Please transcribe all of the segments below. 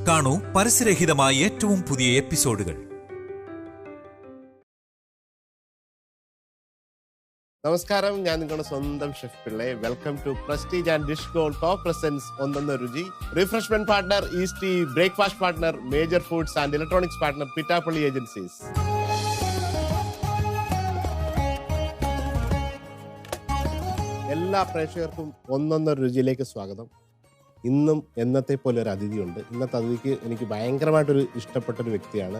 കാണൂ പരസ്യരഹിതമായ ഏറ്റവും പുതിയ എപ്പിസോഡുകൾ. നമസ്കാരം, ഞാൻ നിങ്ങളുടെ സ്വന്തം chef Pillai. Welcome to Prestige and dish gold co presents ഒന്നൊന്ന് രുചി. Refreshment partner Eastea, breakfast partner major foods and electronics partner Pittappillil agencies. എല്ലാ പ്രേക്ഷകർക്കും ഒന്നൊന്നൊരു രുചിയിലേക്ക് സ്വാഗതം. ഇന്നും എന്നത്തെ പോലെ ഒരു അതിഥിയുണ്ട്. ഇന്നത്തെ അതിഥിക്ക് എനിക്ക് ഭയങ്കരമായിട്ടൊരു ഇഷ്ടപ്പെട്ടൊരു വ്യക്തിയാണ്.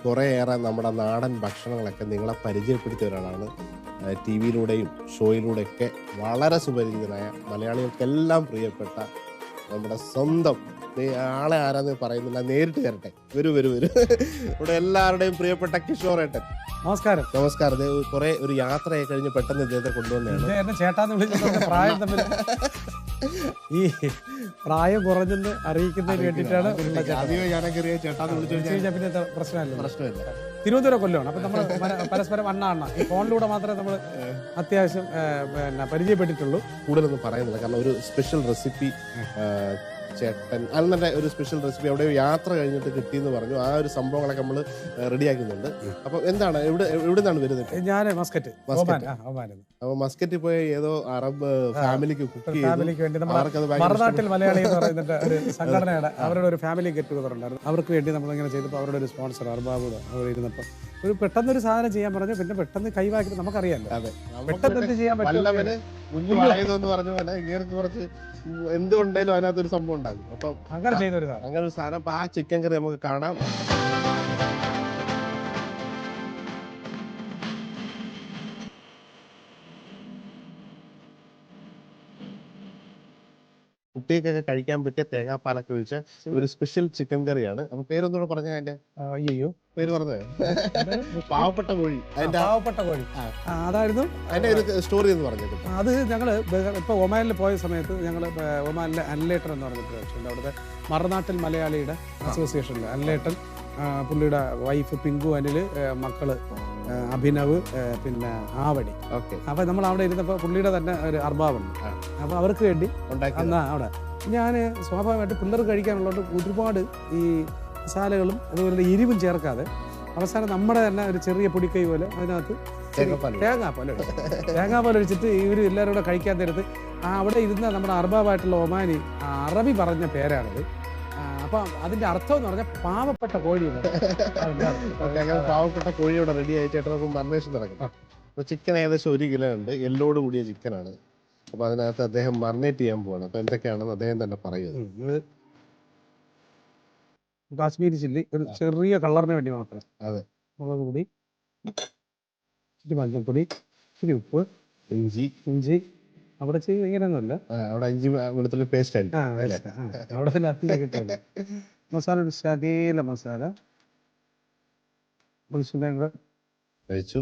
കുറേയേറെ നമ്മുടെ നാടൻ ഭക്ഷണങ്ങളൊക്കെ നിങ്ങളെ പരിചയപ്പെടുത്തിയ ഒരാളാണ്. ടി വിയിലൂടെയും ഷോയിലൂടെയൊക്കെ വളരെ സുപരിചിതനായ, മലയാളികൾക്കെല്ലാം പ്രിയപ്പെട്ട നമ്മുടെ സ്വന്തം ആളെ ആരാന്ന് പറയുന്നില്ല, നേരിട്ട് തരട്ടെ. വരൂ ഇവിടെ എല്ലാവരുടെയും പ്രിയപ്പെട്ട കിഷോറേട്ടൻ. നമസ്കാരം. നമസ്കാരം. കുറെ ഒരു യാത്രയായി കഴിഞ്ഞ് പെട്ടെന്ന് ഇദ്ദേഹത്തെ കൊണ്ടുവന്നതാണ്. ചേട്ടാന്ന് വിളിച്ചിട്ട് പ്രായം തമ്മിൽ ഈ പ്രായം കുറഞ്ഞെന്ന് അറിയിക്കുന്നതിന് വേണ്ടിയിട്ടാണ്. പിന്നെ പ്രശ്നമില്ല. തിരുവനന്തപുരം കൊല്ലമാണ്. അപ്പൊ നമ്മൾ പരസ്പരം അണ്ണ ഈ ഫോണിലൂടെ മാത്രമേ നമ്മൾ അത്യാവശ്യം പരിചയപ്പെട്ടിട്ടുള്ളൂ. കൂടുതലൊന്നും പറയുന്നില്ല, കാരണം ഒരു സ്പെഷ്യൽ റെസിപ്പി ചേട്ടൻ അന്നെ ഒരു സ്പെഷ്യൽ റെസിപ്പി അവിടെ യാത്ര കഴിഞ്ഞിട്ട് കിട്ടിയെന്ന് പറഞ്ഞു. ആ ഒരു സംഭവങ്ങളൊക്കെ നമ്മൾ റെഡിയാക്കുന്നുണ്ട്. അപ്പൊ എന്താണ്, എവിടെ നിന്നാണ് വരുന്നത്? ഞാൻ മസ്കറ്റ്. അപ്പൊ മസ്കറ്റിൽ പോയ ഏതോ അറബ് ഫാമിലിക്ക് വേണ്ടി മറുനാട്ടിൽ മലയാളി എന്ന് പറയുന്ന ഒരു സംഘടനയുടെ അവരുടെ ഒരു ഫാമിലി ഗെറ്റ് ടുഗദർ ഉണ്ടായിരുന്നു. അവർക്ക് വേണ്ടി നമ്മളിങ്ങനെ ചെയ്തപ്പോൾ അവരുടെ ഒരു സ്പോൺസർ അർബാബ് അവിടെ ഇരുന്നപ്പോൾ ഒരു പെട്ടെന്നൊരു സാധനം ചെയ്യാൻ പറഞ്ഞു. പിന്നെ പെട്ടെന്ന് കൈവാക്കി നമുക്കറിയാമല്ലോ, പെട്ടെന്ന് എന്ത് ചെയ്യാൻ പറ്റും പറഞ്ഞ പോലെ ഇങ്ങനെ കുറച്ച് എന്തുകൊണ്ടേലും അതിനകത്തൊരു സംഭവം ഉണ്ടാകും. അപ്പൊ അങ്ങനെ ഒരു സാധനം. അപ്പൊ ആ ചിക്കൻ കറി നമുക്ക് കാണാം. കുട്ടികൾക്കൊക്കെ കഴിക്കാൻ പറ്റിയ തേങ്ങാപ്പാലൊക്കെ ഒഴിച്ച ഒരു സ്പെഷ്യൽ ചിക്കൻ കറിയാണ്. അപ്പൊ പേരൊന്നുകൂടെ പറഞ്ഞ അതിന്റെ പേര് പറഞ്ഞത് പാവപ്പെട്ട കോഴി. അതായിരുന്നു അതിന്റെ ഒരു സ്റ്റോറി എന്ന് പറഞ്ഞത്. അത് ഞങ്ങള് ഇപ്പൊ ഒമാനിൽ പോയ സമയത്ത് ഞങ്ങള് ഒമാനിലെ അൻലേട്ടൻ എന്ന് പറഞ്ഞിട്ട് അവിടുത്തെ മറുനാട്ടിൽ മലയാളിയുടെ അസോസിയേഷനിൽ അൻലേട്ടൻ, പുള്ളിയുടെ വൈഫ് പിങ്കു, അനില്, മക്കള് അഭിനവ്, പിന്നെ ആവണി. അപ്പൊ നമ്മൾ അവിടെ ഇരുന്നപ്പോ പുള്ളിയുടെ തന്നെ ഒരു അർബാബുണ്ട്. അപ്പൊ അവർക്ക് വേണ്ടി അവിടെ ഞാൻ സ്വാഭാവികമായിട്ട് പിള്ളേർ കഴിക്കാനുള്ളത് ഒരുപാട് ഈ മസാലകളും അതുപോലെ എരിവും ചേർക്കാതെ അവസാനം നമ്മുടെ തന്നെ ഒരു ചെറിയ പൊടിക്കൈ പോലെ അതിനകത്ത് തേങ്ങാപ്പാൽ ഒഴിച്ചിട്ട് ഇവർ എല്ലാവരും കൂടെ കഴിക്കാൻ നേരത്ത് അവിടെ ഇരുന്ന നമ്മുടെ അർബാബായിട്ടുള്ള ഒമാനി അറബി പറഞ്ഞ പേരാണത്. അപ്പൊ അതിന്റെ അർത്ഥം എന്ന് പറഞ്ഞാൽ പാവപ്പെട്ട കോഴിയുണ്ട്. പാവപ്പെട്ട കോഴിയോടെ റെഡി ആയിട്ട് നമുക്ക് മറിനേഷൻ നടക്കും. ചിക്കൻ ഏകദേശം 1 കിലോ ഉണ്ട്. എല്ലോട് കൂടിയ ചിക്കനാണ്. അപ്പൊ അതിനകത്ത് അദ്ദേഹം മറിനേറ്റ് ചെയ്യാൻ പോവാണ്. അപ്പൊ എന്തൊക്കെയാണെന്ന് അദ്ദേഹം തന്നെ പറയുന്നത്. കാശ്മീരി ചില്ലി ഒരു ചെറിയ കളറിന് വേണ്ടി മാത്രം. അതെ. മുളക് പൊടി, മഞ്ഞൾപ്പൊടി, ഇച്ചിരി ഉപ്പ്, ഇഞ്ചി അവിടെ ഇങ്ങനെയൊന്നുമല്ല, അവിടെ ഇഞ്ചി വെളുത്തുള്ളി പേസ്റ്റ് ആയിട്ട് അവിടെ തന്നെ അത്തിലേക്ക് ഇട്ടല്ലേ മസാല. ഒരു ശകല മസാല കഴിച്ചു.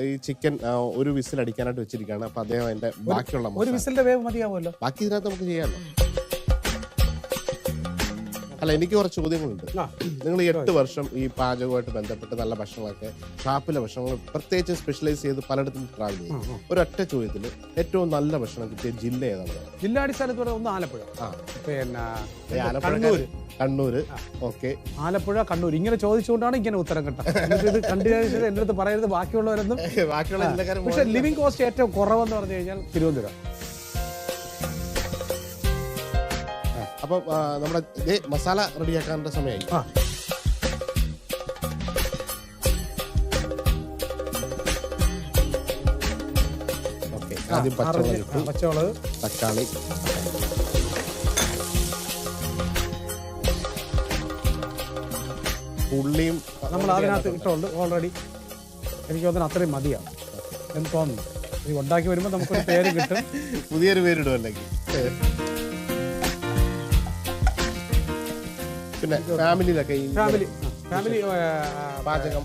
ഈ ചിക്കൻ ഒരു വിസിൽ അടിക്കാനായിട്ട് വെച്ചിരിക്കുകയാണ്. അപ്പൊ അദ്ദേഹം അതിന്റെ ബാക്കിയുള്ള ഒരു വിസിലിന്റെ വേവ് മതിയാവുമല്ലോ. ബാക്കി ഇതിനകത്ത് നമുക്ക് ചെയ്യാമല്ലോ. അല്ല, എനിക്ക് കുറച്ച് ചോദ്യങ്ങളുണ്ട്. നിങ്ങൾ ഈ 8 വർഷം ഈ പാചകമായിട്ട് ബന്ധപ്പെട്ട് നല്ല ഭക്ഷണങ്ങളൊക്കെ, ഷാപ്പിലെ ഭക്ഷണങ്ങൾ പ്രത്യേകിച്ച് സ്പെഷ്യലൈസ് ചെയ്ത് പലയിടത്തും ട്രാവൽ ചെയ്യും. ഒരൊറ്റ ചോദ്യത്തിൽ ഏറ്റവും നല്ല ഭക്ഷണം കിട്ടിയ ജില്ല ഏതാണ്? ജില്ലാടിസ്ഥാനത്തോടെ ഒന്ന് ആലപ്പുഴ, പിന്നെ കണ്ണൂര്. ഓക്കെ, ആലപ്പുഴ, കണ്ണൂർ. ഇങ്ങനെ ചോദിച്ചുകൊണ്ടാണ് ഇങ്ങനെ ഉത്തരം കിട്ടുക. ഇത് കണ്ടിന്യൂസ് എന്റെ അടുത്ത് പറയരുത് ബാക്കിയുള്ളവരൊന്നും. ബാക്കിയുള്ള ജില്ലക്കാരും. പക്ഷെ ലിവിംഗ് കോസ്റ്റ് ഏറ്റവും കുറവെന്ന് പറഞ്ഞു കഴിഞ്ഞാൽ തിരുവനന്തപുരം. അപ്പൊ നമ്മുടെ മസാല റെഡിയാക്കാനുള്ള സമയമായി. ഓക്കെ, ആദ്യം പച്ചമുളക്, തക്കാളി, ഉള്ളിയും നമ്മൾ അതിനകത്ത് ഇട്ടുണ്ട് ഓൾറെഡി. എനിക്ക് തോന്നുന്നു അത്രയും മതിയാവും എന്ന് തോന്നുന്നു. ഈ ഉണ്ടാക്കി വരുമ്പോൾ നമുക്കൊരു പേര് കിട്ടും. പുതിയൊരു പേരിടും അല്ലെങ്കിൽ. പിന്നെ ഫാമിലിയിലൊക്കെ ഫാമിലി പാചകം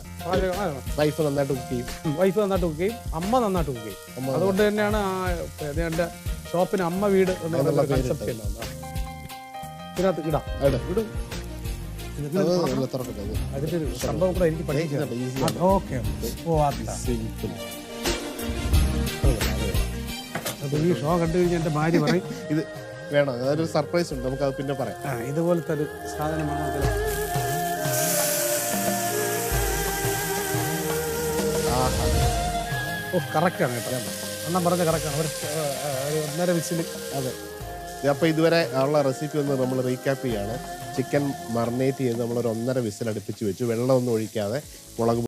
വൈഫ് നന്നായിട്ട് കുക്ക് ചെയ്യും. അമ്മ നന്നായിട്ട് കുക്ക് ചെയ്യും. അതുകൊണ്ട് തന്നെയാണ് എന്റെ ഷോപ്പിന് അമ്മ വീട് എന്നുള്ള കൺസെപ്റ്റ് ഇതിനകത്ത് ഇടാം. അതിന്റെ ഒരു സംഭവം കൂടെ എനിക്ക് പഠിക്കാം. ഓക്കെ, ഈ ഷോ കണ്ടു കഴിഞ്ഞാൽ എന്റെ ഭാര്യ പറയും ഇത് വേണം, അതൊരു സർപ്രൈസ് ഉണ്ട്, നമുക്ക് അത് പിന്നെ പറയാം. ഇതുപോലത്തെ ഒരു സാധനമാണ്. കറക്റ്റാണ് കേട്ടോ, അണ്ണം പറഞ്ഞ കറക്റ്റാണ്. ഒരു 1.5 വിസിൽ. അതെ. അപ്പൊ ഇതുവരെ ഉള്ള റെസിപ്പി ഒന്ന് നമ്മൾ റീക്യാപ്പ് ചെയ്യാണ്. ചിക്കൻ മറിനേറ്റ് ചെയ്ത് നമ്മളൊരു 1.5 വിസിൽ അടുപ്പിച്ച് വെച്ചു, വെള്ളമൊന്നും ഒഴിക്കാതെ. മുളക്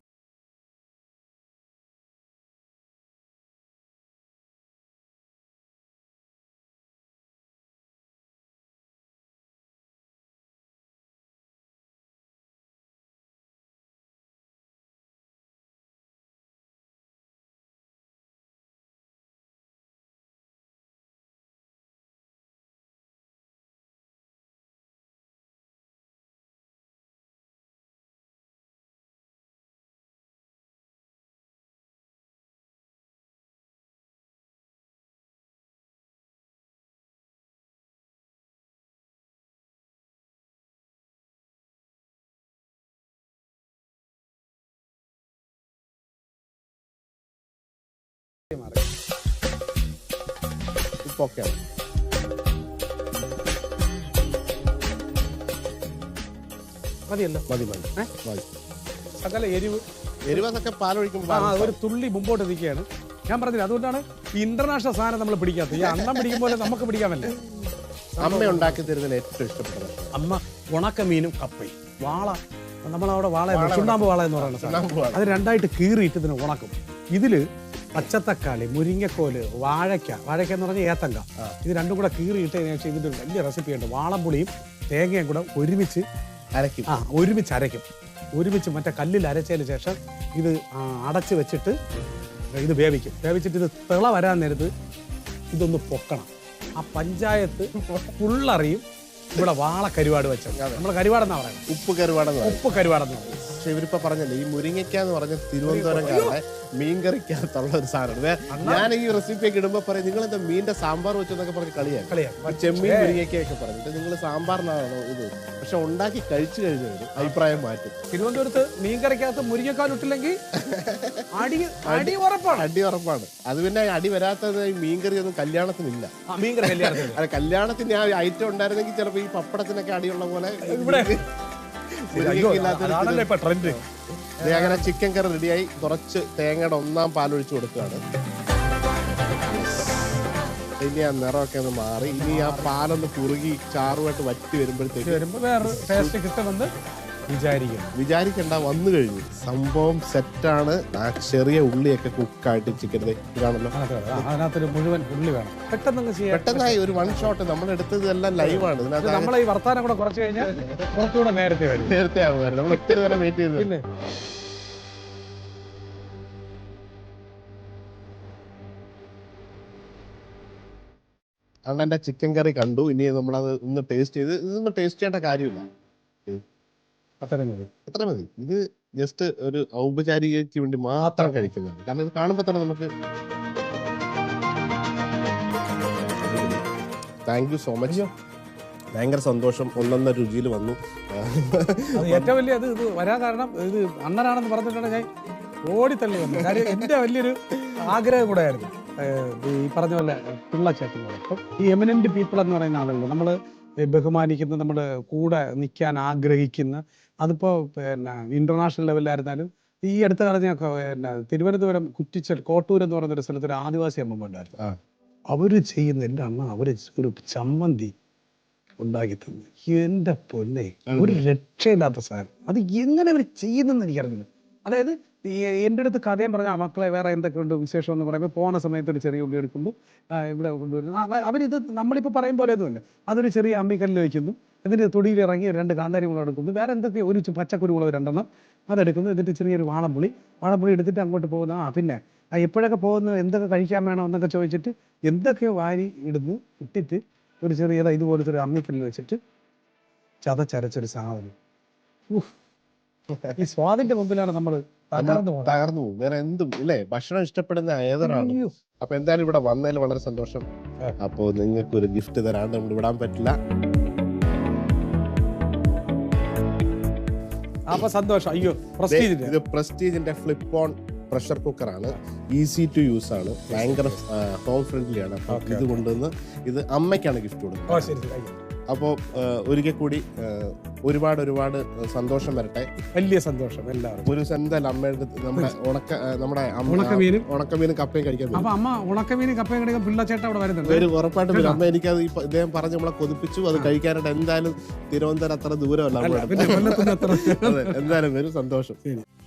ഉപ്പൊക്കെയാണ്. മതിയല്ലോ, മതി. സകല എരിവൊക്കെ പാലൊഴിക്കുമ്പോൾ ഒരു തുള്ളി മുമ്പോട്ട് നിൽക്കുകയാണ്. ഞാൻ പറഞ്ഞില്ല, അതുകൊണ്ടാണ് ഈ ഇന്റർനാഷണൽ സാധനം നമ്മൾ പിടിക്കാത്തത്. ഈ അണ്ണം പിടിക്കും പോലെ നമുക്ക് പിടിക്കാമല്ലേ. അമ്മ ഉണ്ടാക്കി തരുന്നതിന് ഏറ്റവും ഇഷ്ടപ്പെട്ടത് അമ്മ ഉണക്ക മീനും കപ്പയും. വാള, നമ്മളവിടെ വാള, ചുണ്ണാമ്പ് വാള എന്ന് പറയുന്ന സാധനം, അത് രണ്ടായിട്ട് കീറിയിട്ട് ഇതിന് ഉണക്കും. ഇതില് പച്ചത്തക്കാളി, മുരിങ്ങക്കോല്, വാഴയ്ക്ക എന്ന് പറഞ്ഞാൽ ഏത്തങ്ക, ഇത് രണ്ടും കൂടെ കീറിയിട്ടതിന് ശേഷം ഇതിൻ്റെ ഒരു വലിയ റെസിപ്പി ഉണ്ട്. വാളംപുളിയും തേങ്ങയും കൂടെ ഒരുമിച്ച് അരയ്ക്കും. ഒരുമിച്ച് മറ്റേ കല്ലിൽ അരച്ചതിന് ശേഷം ഇത് അടച്ച് വെച്ചിട്ട് ഇത് വേവിച്ചിട്ട് ഇത് തിള വരാൻ നേരത്ത് ഇതൊന്ന് പൊക്കണം. ആ പഞ്ചായത്ത് ഫുള്ളറിയും ഇവിടെ വാള കരുവാട് വെച്ചത്. നമ്മൾ കരുവാടെന്നാ പറയുന്നത്, ഉപ്പ് കരുവാടെന്ന് പറയും. പക്ഷെ ഇവരിപ്പോ പറഞ്ഞല്ലേ, ഈ മുരിങ്ങയ്ക്ക എന്ന് പറഞ്ഞ തിരുവനന്തപുരംകാരുടെ മീൻകറിക്കകത്തുള്ള ഒരു സാധനം. ഞാൻ ഈ റെസിപ്പിയൊക്കെ ഇടുമ്പോ പറയും, നിങ്ങൾ എന്താ മീനിന്റെ സാമ്പാർ വെച്ചെന്നൊക്കെ പറഞ്ഞ് കളിയാക്കും. ചെമ്മീൻ മുരിങ്ങയ്ക്കൊക്കെ പറഞ്ഞിട്ട് നിങ്ങൾ സാമ്പാറിനാണോ ഇത്? പക്ഷെ ഉണ്ടാക്കി കഴിച്ചു കഴിഞ്ഞവര് അഭിപ്രായം മാറ്റും. തിരുവനന്തപുരത്ത് മീൻകറിക്കകത്ത് മുരിങ്ങക്കാൽ ഇട്ടില്ലെങ്കിൽ അടി ഉറപ്പാണ്. അത് പിന്നെ അടി വരാത്തത് ഈ മീൻകറി ഒന്നും കല്യാണത്തിനില്ല. മീൻകറി കല്യാണത്തിന് ആ ഐറ്റം ഉണ്ടായിരുന്നെങ്കിൽ ചിലപ്പോ ഈ പപ്പടത്തിനൊക്കെ അടിയുള്ള പോലെ അങ്ങനെ ചിക്കൻ കറി റെഡിയായി. കുറച്ച് തേങ്ങയുടെ 1-ാം പാലൊഴിച്ച് കൊടുക്കുകയാണ്. ഇനി ആ നിറമൊക്കെ ഒന്ന് മാറി, ഇനി ആ പാലൊന്ന് കുറുകി ചാറുമായിട്ട് വറ്റി വരുമ്പോഴത്തേക്ക് വിചാരിക്കണ്ട, വന്നു കഴിഞ്ഞു, സംഭവം സെറ്റാണ്. ആ ചെറിയ ഉള്ളിയൊക്കെ കുക്കായിട്ട് ചിക്കൻ ഇതാണല്ലോ. അതിനകത്തൊരു മുഴുവൻ ഉള്ളി വേണം, പെട്ടെന്നായി ഒരു 1 ഷോട്ട്. നമ്മൾ എടുത്തത് എല്ലാം ലൈവാണ്. നമ്മൾ ഈ വർത്താനം കൂടെ കുറച്ച് കഴിഞ്ഞാൽ കുറച്ചുകൂടെ നേരത്തെ ആവുമായിരുന്നു. നമ്മൾ ഒത്തിരി നേരം വെയിറ്റ് ചെയ്ത്. അണ്ണന്റെ ചിക്കൻ കറി കണ്ടു. ഇനി നമ്മളത് ഒന്ന് ടേസ്റ്റ് ചെയ്ത്, ഇതൊന്നും ടേസ്റ്റ് ചെയ്യേണ്ട കാര്യമില്ല. അത്ര മതി. ഇത് ജസ്റ്റ് ഒരു ഔപചാരികതയ്ക്ക് വേണ്ടി മാത്രം കഴിക്കുന്നുണ്ട്. കാരണം ഇത് കാണുമ്പോൾ തന്നെ നമുക്ക് താങ്ക് യു സോ മച്ച്. ഭയങ്കര സന്തോഷം. ഒന്നൊന്നര രുചിയിൽ വന്നു. അത് ഏറ്റവും വലിയ ഇത് വരാൻ കാരണം ഇത് അണ്ണനാണെന്ന് പറഞ്ഞിട്ടാണ് ഞാൻ ഓടിത്തള്ളി വന്നത്. കാര്യം എൻ്റെ വലിയൊരു ആഗ്രഹം കൂടെ ആയിരുന്നു ഈ പറഞ്ഞ പോലെ പിള്ളച്ചേട്ടൻ. അപ്പം ഈ എമിനന്റ് പീപ്പിൾ എന്ന് പറയുന്ന ആളുകൾ നമ്മൾ ബഹുമാനിക്കുന്ന, നമ്മൾ കൂടെ നിൽക്കാൻ ആഗ്രഹിക്കുന്ന, അതിപ്പോൾ പിന്നെ ഇന്റർനാഷണൽ ലെവലിലായിരുന്നാലും ഈ അടുത്ത കാലത്ത് ഞാൻ പിന്നെ തിരുവനന്തപുരം കുറ്റിച്ചൽ കോട്ടൂർ എന്ന് പറയുന്നൊരു സ്ഥലത്ത് ഒരു ആദിവാസി അമ്മ ഉണ്ടായിരുന്നു. അവര് ചെയ്യുന്ന എൻ്റെ അമ്മ അവര് ഒരു ചമ്മന്തി ഉണ്ടാക്കി തന്നു. എൻ്റെ പൊന്നെ, ഒരു രക്ഷയില്ലാത്ത സാധനം. അത് എങ്ങനെ അവർ ചെയ്യുന്നെന്ന് എനിക്കറിയില്ല. അതായത് എൻ്റെ അടുത്ത് കഥയും പറഞ്ഞ മക്കളെ വേറെ എന്തൊക്കെയുണ്ട് വിശേഷം എന്ന് പറയുമ്പോൾ പോകുന്ന സമയത്ത് ഒരു ചെറിയ ഉള്ളി എടുക്കുമ്പോൾ ഇവിടെ കൊണ്ടുവരുന്നു. അവരിത് നമ്മളിപ്പോൾ പറയും പോലെ ഒന്നുമില്ല. അതൊരു ചെറിയ അമ്മിക്കല്ലിൽ വയ്ക്കുന്നു, എന്നിട്ട് തൊടിയിൽ ഇറങ്ങി 2 കാന്താരി മുളക് എടുക്കുന്നു, വേറെ എന്തൊക്കെയോ ഒരു പച്ചക്കുരുമുളക് 2 അതെടുക്കുന്നു, എന്നിട്ട് ചെറിയൊരു വാളംപുളി എടുത്തിട്ട് അങ്ങോട്ട് പോകുന്നു. പിന്നെ എപ്പോഴൊക്കെ പോകുന്നു, എന്തൊക്കെ കഴിക്കാൻ വേണം എന്നൊക്കെ ചോദിച്ചിട്ട് എന്തൊക്കെയോ വാരി ഇടുന്നു. ഇട്ടിട്ട് ഒരു ചെറിയ ഇതുപോലത്തെ ഒരു അമ്മിക്കല്ലിൽ വെച്ചിട്ട് ചതച്ചരച്ചൊരു സാധനം. ഈ സ്വാദിന്റെ മുമ്പിലാണ് നമ്മൾ തകർന്നു പോകും. വേറെ എന്തും ഇല്ലേ, ഭക്ഷണം ഇഷ്ടപ്പെടുന്ന ഏതൊരാണ്. അപ്പൊ എന്തായാലും ഇവിടെ വന്നതിൽ വളരെ സന്തോഷം. അപ്പോ നിങ്ങൾക്ക് ഒരു ഗിഫ്റ്റ് തരാണ്ട് നമ്മൾ വിടാൻ പറ്റില്ല. അപ്പൊ സന്തോഷം. അയ്യോ, ഇത് പ്രസ്റ്റീജിന്റെ ഫ്ലിപ്പ് ഓൺ പ്രഷർ കുക്കറാണ്. ഈസി ടു യൂസ് ആണ്, ഭയങ്കര ഹോം ഫ്രണ്ട്ലി ആണ്. അപ്പൊ ഇത് കൊണ്ടുവന്ന് ഇത് അമ്മയ്ക്കാണ് ഗിഫ്റ്റ് കൊടുക്കുന്നത്. അപ്പോൾ ഒരിക്കൽ കൂടി ഒരുപാട് സന്തോഷം വരട്ടെ. വലിയ സന്തോഷം എല്ലാവർക്കും. ഒരു എന്തായാലും അമ്മയുടെ നമ്മുടെ ഉണക്കമീനും കപ്പയും കഴിക്കാൻ. അപ്പൊ അമ്മ ഉണക്കമീനും കപ്പയും കഴിക്കാൻ പിള്ളച്ചേട്ട അവിടെ വരുന്നുണ്ട്. ഉറപ്പായിട്ടും വരും. അമ്മ എനിക്കത് ഇദ്ദേഹം പറഞ്ഞ് നമ്മളെ കൊതിപ്പിച്ചു. അത് കഴിക്കാനായിട്ട് എന്തായാലും തിരുവനന്തപുരം അത്ര ദൂരമല്ല, എന്തായാലും വരും. സന്തോഷം.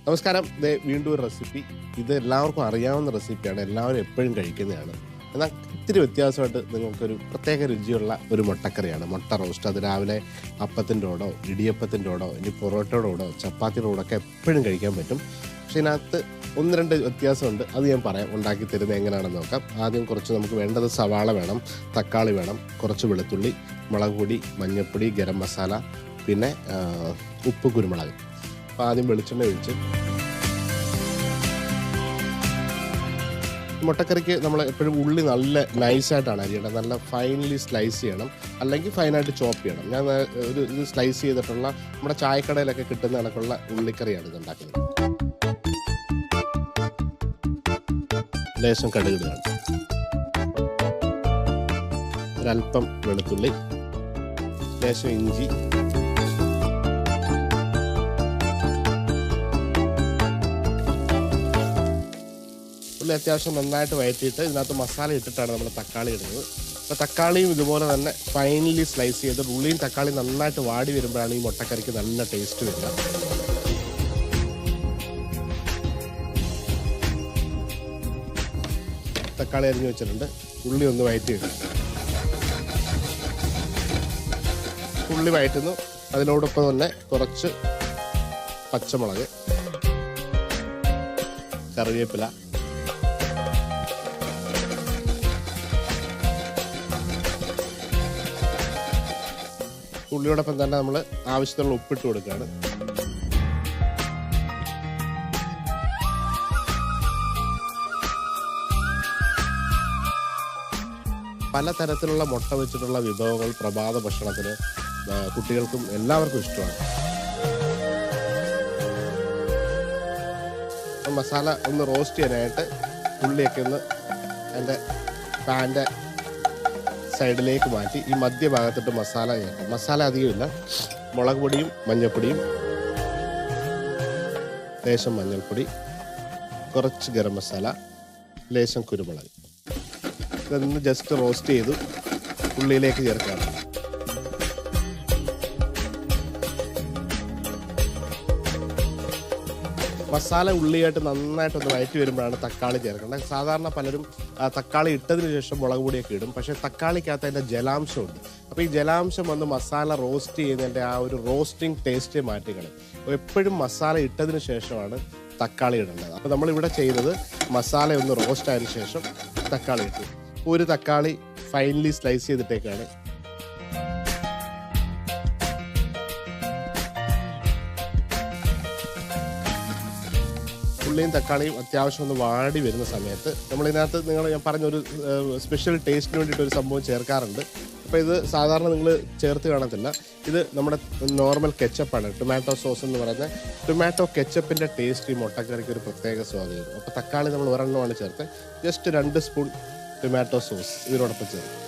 നമസ്കാരം. വീണ്ടും ഒരു റെസിപ്പി. ഇത് എല്ലാവർക്കും അറിയാവുന്ന റെസിപ്പിയാണ്, എല്ലാവരും എപ്പോഴും കഴിക്കുന്നതാണ്. എന്നാൽ ഇത്തിരി വ്യത്യാസമായിട്ട് നിങ്ങൾക്കൊരു പ്രത്യേക രുചിയുള്ള ഒരു മുട്ടക്കറിയാണ്. മുട്ട റോസ്റ്റ്. അത് രാവിലെ അപ്പത്തിൻ്റെ കൂടോ ഇടിയപ്പത്തിൻ്റെ കൂടോ ഇനി പൊറോട്ടയുടെ കൂടോ ചപ്പാത്തിയുടെ കൂടെ ഒക്കെ എപ്പോഴും കഴിക്കാൻ പറ്റും. പക്ഷെ ഇതിനകത്ത് 1-2 വ്യത്യാസമുണ്ട്. അത് ഞാൻ പറയാം. ഉണ്ടാക്കി തരുന്നത് എങ്ങനെയാണെന്ന് നോക്കാം. ആദ്യം കുറച്ച് നമുക്ക് വേണ്ടത് സവാള വേണം, തക്കാളി വേണം, കുറച്ച് വെളുത്തുള്ളി, മുളക് പൊടി, മഞ്ഞൾപ്പൊടി, ഗരം മസാല, പിന്നെ ഉപ്പ്, കുരുമുളക്. അപ്പോൾ ആദ്യം വെളിച്ചെണ്ണ ഒഴിച്ച് മുട്ടക്കറിക്ക് നമ്മൾ എപ്പോഴും ഉള്ളി നല്ല നൈസായിട്ടാണ് അരിയേണ്ടത്. നല്ല ഫൈനലി സ്ലൈസ് ചെയ്യണം, അല്ലെങ്കിൽ ഫൈനായിട്ട് ചോപ്പ് ചെയ്യണം. ഞാൻ ഇത് സ്ലൈസ് ചെയ്തിട്ടുള്ള നമ്മുടെ ചായക്കടയിലൊക്കെ കിട്ടുന്ന കണക്കുള്ള ഉള്ളിക്കറിയാണ് ഇത് ഉണ്ടാക്കുന്നത്. ലേശം കടുകിടുകയാണ്, ഒരല്പം വെളുത്തുള്ളി, ലേശം ഇഞ്ചി, അത്യാവശ്യം നന്നായിട്ട് വഴറ്റിയിട്ട് ഇതിനകത്ത് മസാല ഇട്ടിട്ടാണ് നമ്മൾ തക്കാളി ഇടുന്നത്. അപ്പോൾ തക്കാളിയും ഇതുപോലെ തന്നെ ഫൈനലി സ്ലൈസ് ചെയ്ത് ഉള്ളിയും തക്കാളിയും നന്നായിട്ട് വാടി വരുമ്പോഴാണ് ഈ മുട്ടക്കറിക്ക് നല്ല ടേസ്റ്റ് വരിക. തക്കാളി അരിഞ്ഞു വെച്ചിട്ടുണ്ട്. ഉള്ളി ഒന്ന് വഴറ്റിയിടും. ഉള്ളി വഴറ്റുന്നു. അതിനോടൊപ്പം തന്നെ കുറച്ച് പച്ചമുളക്, കറിവേപ്പില, ഉള്ളിയോടൊപ്പം തന്നെ നമ്മൾ ആവശ്യത്തിനുള്ള ഉപ്പിട്ട് കൊടുക്കുകയാണ്. പലതരത്തിലുള്ള മുട്ട വെച്ചിട്ടുള്ള വിഭവങ്ങൾ പ്രഭാത ഭക്ഷണത്തിന് കുട്ടികൾക്കും എല്ലാവർക്കും ഇഷ്ടമാണ്. മസാല ഒന്ന് റോസ്റ്റ് ചെയ്യാനായിട്ട് ഉള്ളിയൊക്കെ ഒന്ന് അതിൻ്റെ പാൻ്റെ സൈഡിലേക്ക് മാറ്റി ഈ മധ്യഭാഗത്തിട്ട് മസാല ചേർക്കാം. മസാല അധികമില്ല. മുളക് പൊടിയും മഞ്ഞൾപ്പൊടിയും, ലേശം മഞ്ഞൾപ്പൊടി, കുറച്ച് ഗരം മസാല, ലേശം കുരുമുളക്. ഇതൊന്ന് ജസ്റ്റ് റോസ്റ്റ് ചെയ്തു ഉള്ളിയിലേക്ക് ചേർക്കാം. മസാല ഉള്ളിയായിട്ട് നന്നായിട്ടൊന്ന് വഴറ്റി വരുമ്പോഴാണ് തക്കാളി ചേർക്കേണ്ടത്. സാധാരണ പലരും തക്കാളി ഇട്ടതിന് ശേഷം മുളക് പൊടിയൊക്കെ ഇടും. പക്ഷേ തക്കാളിക്കകത്ത് അതിൻ്റെ ജലാംശമുണ്ട്. അപ്പോൾ ഈ ജലാംശം വന്ന് മസാല റോസ്റ്റ് ചെയ്യുന്നതിൻ്റെ ആ ഒരു റോസ്റ്റിംഗ് ടേസ്റ്റ് മാറ്റിക്കളയും. അപ്പോൾ എപ്പോഴും മസാല ഇട്ടതിന് ശേഷമാണ് തക്കാളി ഇടേണ്ടത്. അപ്പോൾ നമ്മളിവിടെ ചെയ്യുന്നത് മസാല ഒന്ന് റോസ്റ്റ് ആയതിനു ശേഷം തക്കാളി ഇട്ടു. ഒരു തക്കാളി ഫൈനലി സ്ലൈസ് ചെയ്തിട്ടേക്കാണ്. ഉള്ളിയും തക്കാളിയും അത്യാവശ്യം ഒന്ന് വാടി വരുന്ന സമയത്ത് നമ്മളിതിനകത്ത് ഞാൻ പറഞ്ഞൊരു സ്പെഷ്യൽ ടേസ്റ്റിന് വേണ്ടിയിട്ട് ഒരു സംഭവം ചേർക്കാറുണ്ട്. അപ്പോൾ ഇത് സാധാരണ നിങ്ങൾ ചേർത്ത് കാണത്തില്ല. ഇത് നമ്മുടെ നോർമൽ കെച്ചപ്പാണ്, ടൊമാറ്റോ സോസ് എന്ന് പറയുന്ന ടൊമാറ്റോ കെച്ചപ്പിൻ്റെ ടേസ്റ്റ് ഈ മുട്ടക്കറിക്ക് ഒരു പ്രത്യേക സ്വാധീനം. അപ്പോൾ തക്കാളി നമ്മൾ ഒരെണ്ണമാണ് ചേർത്ത്, ജസ്റ്റ് 2 സ്പൂൺ ടൊമാറ്റോ സോസ് ഇതിനോടൊപ്പം ചേർത്ത്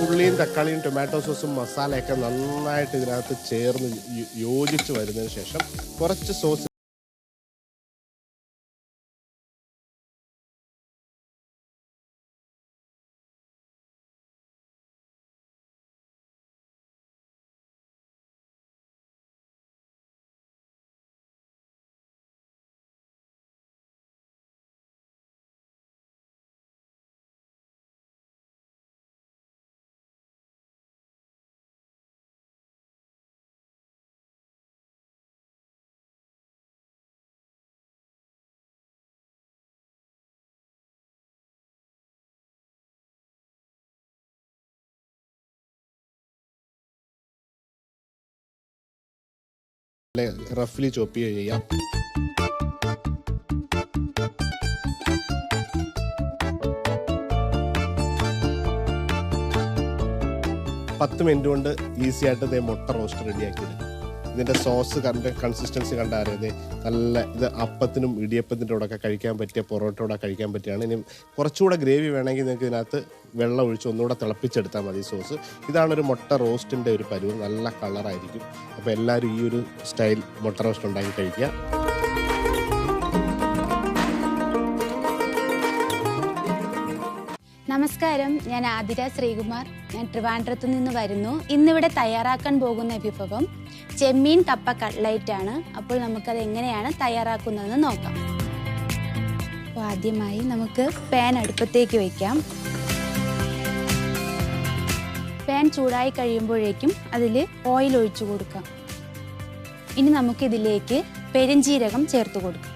ഉള്ളിയും തക്കാളിയും ടൊമാറ്റോ സോസും മസാലയൊക്കെ നന്നായിട്ട് ഇതിനകത്ത് ചേർന്ന് യോജിച്ച് വരുന്നതിന് ശേഷം കുറച്ച് സോസ് റഫ്ലി ചോപ്പ് ചെയ്യാം. പത്ത് മിനിറ്റ് കൊണ്ട് ഈസി ആയിട്ട് മുട്ട റോസ്റ്റ് റെഡിയാക്കിയത്. ഇതിൻ്റെ സോസ് കൺസിസ്റ്റൻസി കണ്ടറിയാതെ നല്ല ഇത് അപ്പത്തിനും ഇടിയപ്പത്തിൻ്റെ കൂടെ കഴിക്കാൻ പറ്റിയ, പൊറോട്ടയോടെ കഴിക്കാൻ പറ്റിയാണ്. ഇനി കുറച്ചുകൂടെ ഗ്രേവി വേണമെങ്കിൽ നിങ്ങൾക്ക് ഇതിനകത്ത് വെള്ളം ഒഴിച്ച് ഒന്നുകൂടെ തിളപ്പിച്ചെടുത്താൽ മതി സോസ്. ഇതാണൊരു മുട്ട റോസ്റ്റിൻ്റെ ഒരു പരുവ്, നല്ല കളറായിരിക്കും. അപ്പോൾ എല്ലാവരും ഈ ഒരു സ്റ്റൈൽ മുട്ട റോസ്റ്റ് ഉണ്ടാക്കി കഴിക്കുക. നമസ്കാരം, ഞാൻ ആതിര ശ്രീകുമാർ. ഞാൻ ട്രിവാൻഡ്രത്ത് നിന്ന് വരുന്നു. ഇന്നിവിടെ തയ്യാറാക്കാൻ പോകുന്ന വിഭവം ചെമ്മീൻ കപ്പ കട്ട്ലൈറ്റ് ആണ്. അപ്പോൾ നമുക്കത് എങ്ങനെയാണ് തയ്യാറാക്കുന്നതെന്ന് നോക്കാം. അപ്പോൾ ആദ്യമായി നമുക്ക് പാൻ അടുപ്പത്തേക്ക് വയ്ക്കാം. പാൻ ചൂടായി കഴിയുമ്പോഴേക്കും അതിൽ ഓയിൽ ഒഴിച്ചു കൊടുക്കാം. ഇനി നമുക്കിതിലേക്ക് പെരുംജീരകം ചേർത്ത് കൊടുക്കാം.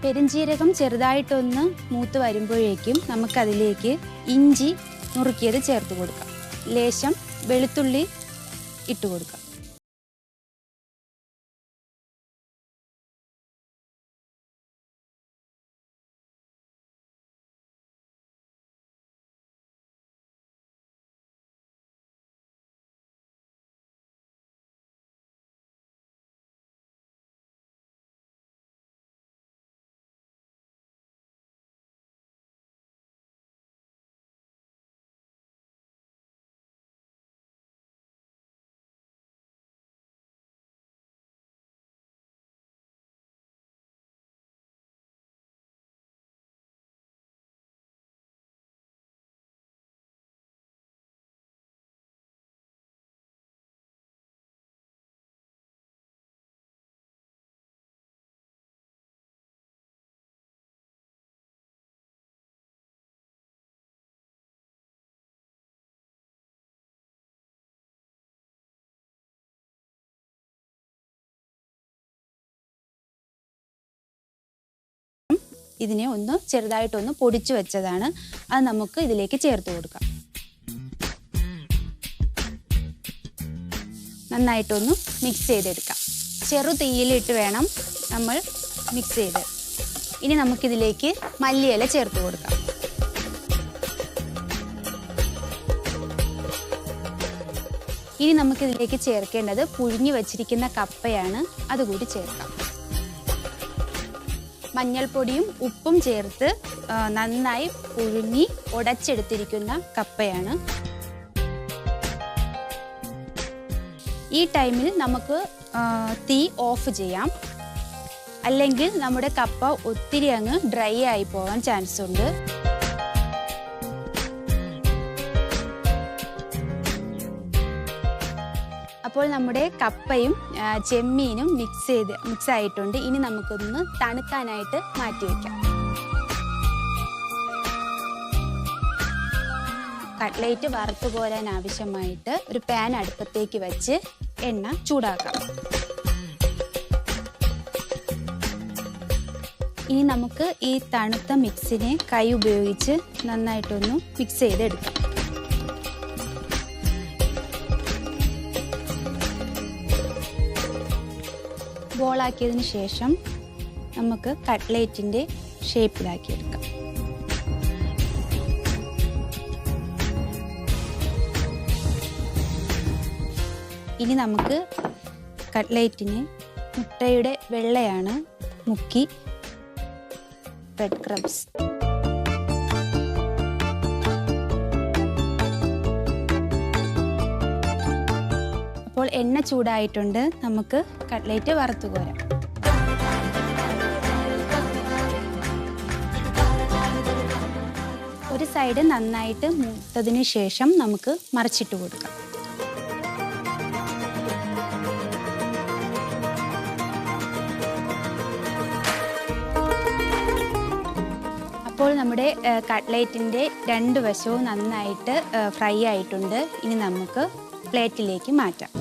പെരുംജീരകം ചെറുതായിട്ടൊന്ന് മൂത്ത് വരുമ്പോഴേക്കും നമുക്കതിലേക്ക് ഇഞ്ചി നുറുക്കിയത് ചേർത്ത് കൊടുക്കാം. ലേശം വെളുത്തുള്ളി ഇട്ട് കൊടുക്കാം. ഇതിനെ ഒന്ന് ചെറുതായിട്ടൊന്ന് പൊടിച്ചു വെച്ചതാണ്. അത് നമുക്ക് ഇതിലേക്ക് ചേർത്ത് കൊടുക്കാം. നന്നായിട്ടൊന്ന് മിക്സ് ചെയ്തെടുക്കാം. ചെറു തീയിലിട്ട് വേണം നമ്മൾ മിക്സ് ചെയ്ത്. ഇനി നമുക്കിതിലേക്ക് മല്ലിയില ചേർത്ത് കൊടുക്കാം. ഇനി നമുക്കിതിലേക്ക് ചേർക്കേണ്ടത് പുഴുങ്ങി വച്ചിരിക്കുന്ന കപ്പയാണ്. അതുകൂടി ചേർക്കാം. മഞ്ഞൾപ്പൊടിയും ഉപ്പും ചേർത്ത് നന്നായി പുഴുങ്ങി ഉടച്ചെടുത്തിരിക്കുന്ന കപ്പയാണ്. ഈ ടൈമിൽ നമുക്ക് തീ ഓഫ് ചെയ്യാം. അല്ലെങ്കിൽ നമ്മുടെ കപ്പ ഒത്തിരി അങ്ങ് ഡ്രൈ ആയി പോകാൻ ചാൻസ് ഉണ്ട്. അപ്പോൾ നമ്മുടെ കപ്പയും ചെമ്മീനും മിക്സ് ആയിട്ടുണ്ട്. ഇനി നമുക്കൊന്ന് തണുക്കാനായിട്ട് മാറ്റി വയ്ക്കാം. കട്ട്ലേറ്റ് വറുത്ത് കോരാൻ ആവശ്യമായിട്ട് ഒരു പാൻ അടുപ്പത്തേക്ക് വെച്ച് എണ്ണ ചൂടാക്കാം. ഇനി നമുക്ക് ഈ തണുത്ത മിക്സിനെ കൈ ഉപയോഗിച്ച് നന്നായിട്ടൊന്ന് മിക്സ് ചെയ്തെടുക്കാം. ബോളാക്കിയതിന് ശേഷം നമുക്ക് കട്ട്ലേറ്റിൻ്റെ ഷേപ്പിലാക്കിയെടുക്കാം. ഇനി നമുക്ക് കട്ട്ലേറ്റിന് മുട്ടയുടെ വെള്ളയാണ് മുക്കി ബ്രെഡ് ക്രംസ്, അപ്പോൾ എണ്ണ ചൂടായിട്ടുണ്ട്. നമുക്ക് കട്ട്ലേറ്റ് വറുത്തു കോരാം. ഒരു സൈഡ് നന്നായിട്ട് മൂത്തതിന് ശേഷം നമുക്ക് മറിച്ചിട്ട് കൊടുക്കാം. അപ്പോൾ നമ്മുടെ കട്ട്ലേറ്റിൻ്റെ 2 വശവും നന്നായിട്ട് ഫ്രൈ ആയിട്ടുണ്ട്. ഇനി നമുക്ക് പ്ലേറ്റിലേക്ക് മാറ്റാം.